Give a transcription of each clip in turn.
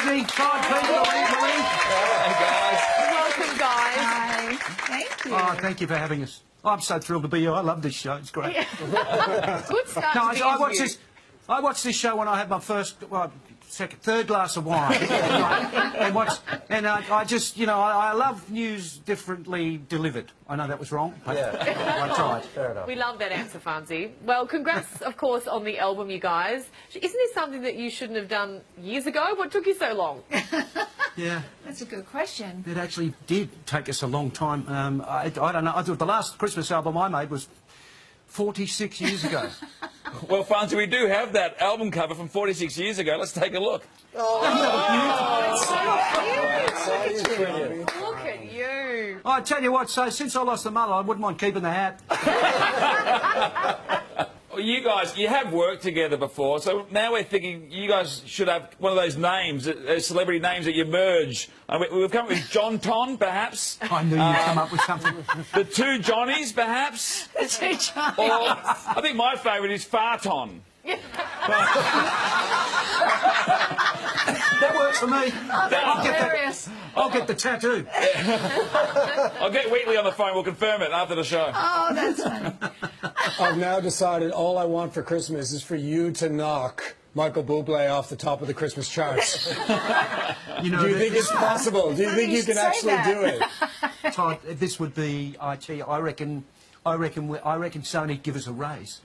Daphne, Todd, Peter, Olivia. Welcome, guys. Hi. Thank you. Oh, thank you for having us. I'm so thrilled to be here. I love this show. It's great. Good start. No, to the I watched interview. this. I watched this show when I had my first, third glass of wine, and I just, I love news differently delivered. I know that was wrong, but I tried. Fair enough. We love that answer, Farnsey. Well, congrats, of course, on the album, you guys. Isn't this something that you shouldn't have done years ago? What took you so long? Yeah, That's a good question. it actually did take us a long time. I don't know. I thought the last Christmas album I made was 46 years ago. Well, Farnsey, we do have that album cover from 46 years ago. Let's take a look. Look at you. I tell you what, so since I lost the mullet, I wouldn't mind keeping the hat. Well, you guys, you have worked together before, so now we're thinking you guys should have one of those names, celebrity names that you merge. We've come up with John Ton, perhaps. I knew you'd come up with something. The two Johnnies, perhaps. The two Johnnies. Or I think my favourite is Farton. That works for me. Hilarious. I'll get the tattoo. I'll get Wheatley on the phone. We'll confirm it after the show. Oh, that's funny. I've now decided all I want for Christmas is for you to knock Michael Bublé off the top of the Christmas charts. Do Do you think it's possible? Do you think you can actually do it? Todd, this would be, I tell you, I reckon Sony'd give us a raise.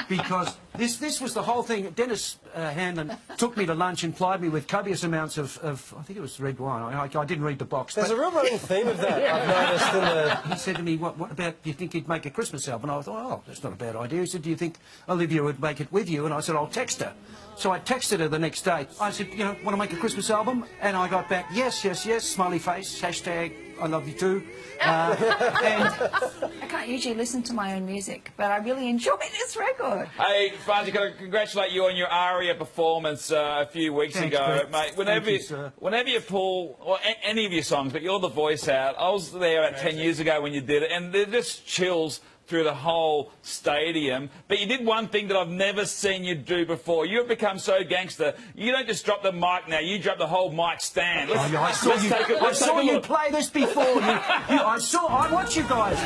Because this was the whole thing. Dennis Hanlon took me to lunch and plied me with copious amounts of I think it was red wine. I didn't read the box. There's a real running theme of that, I've noticed in the... He said to me, what about, do you think he'd make a Christmas album? And I thought, oh, that's not a bad idea. He said, do you think Olivia would make it with you? And I said, I'll text her. So I texted her the next day. I said, want to make a Christmas album? And I got back, yes, yes, yes, smiley face, hashtag, I love you too. And I can't usually listen to my own music, but I really enjoy this record. Hey, Farnsey, can I congratulate you on your ARIA performance a few weeks Thanks, ago, Brett. mate. Sir. Whenever you pull any of your songs, but you're the voice out. I was there about 10 years ago when you did it, and they're just chills through the whole stadium. But you did one thing that I've never seen you do before. You've become so gangster. You don't just drop the mic now, you drop the whole mic stand. I saw you play this before. I watched you guys.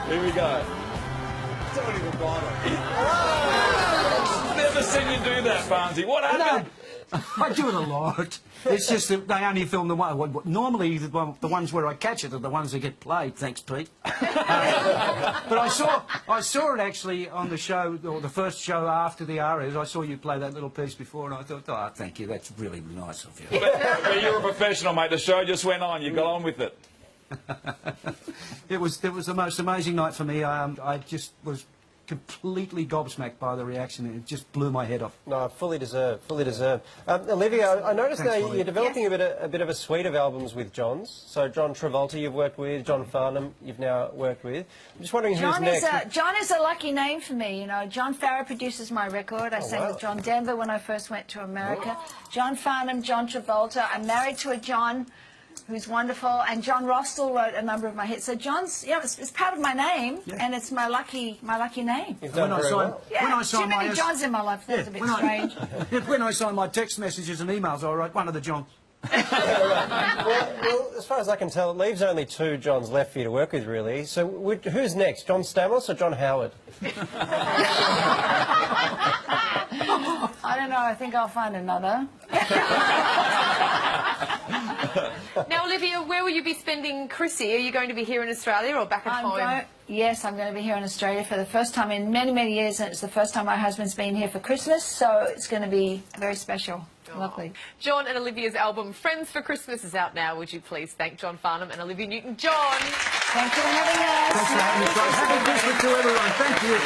Here we go. Don't even bother. Never seen you do that, Farnsey. What happened? I do it a lot. It's just that they only film the one. Normally, the ones where I catch it are the ones that get played. Thanks, Pete. But I saw it actually on the show, or the first show after the ARIAs. I saw you play that little piece before, and I thought, oh, thank you. That's really nice of you. But you're a professional, mate. The show just went on. You got on with it. It was the most amazing night for me. I just was completely gobsmacked by the reaction. It just blew my head off. No, fully deserved, fully deserved. Olivia, I noticed Thanks, now Olivia. you're developing a bit of a suite of albums with Johns. So John Travolta you've worked with, John Farnham you've now worked with. I'm just wondering who's next. John is a lucky name for me. John Farrar produces my record. I sang with John Denver when I first went to America. John Farnham, John Travolta. I'm married to a John who's wonderful, and John Rostel wrote a number of my hits. So John's, it's part of my name, and it's my lucky name. You've done very well. Yeah, too many Johns in my life. That's a bit strange. When I signed my text messages and emails, I wrote one of the Johns. Well, as far as I can tell, it leaves only two Johns left for you to work with, really. So who's next, John Stamos or John Howard? I don't know. I think I'll find another. Now, Olivia, where will you be spending Chrissy? Are you going to be here in Australia or back at home? Yes, I'm going to be here in Australia for the first time in many, many years, and it's the first time my husband's been here for Christmas, so it's going to be very special. Lovely. John and Olivia's album, Friends for Christmas, is out now. Would you please thank John Farnham and Olivia Newton-John? Thank you for having us. Thanks for having me. Happy Christmas to everyone. Thank you.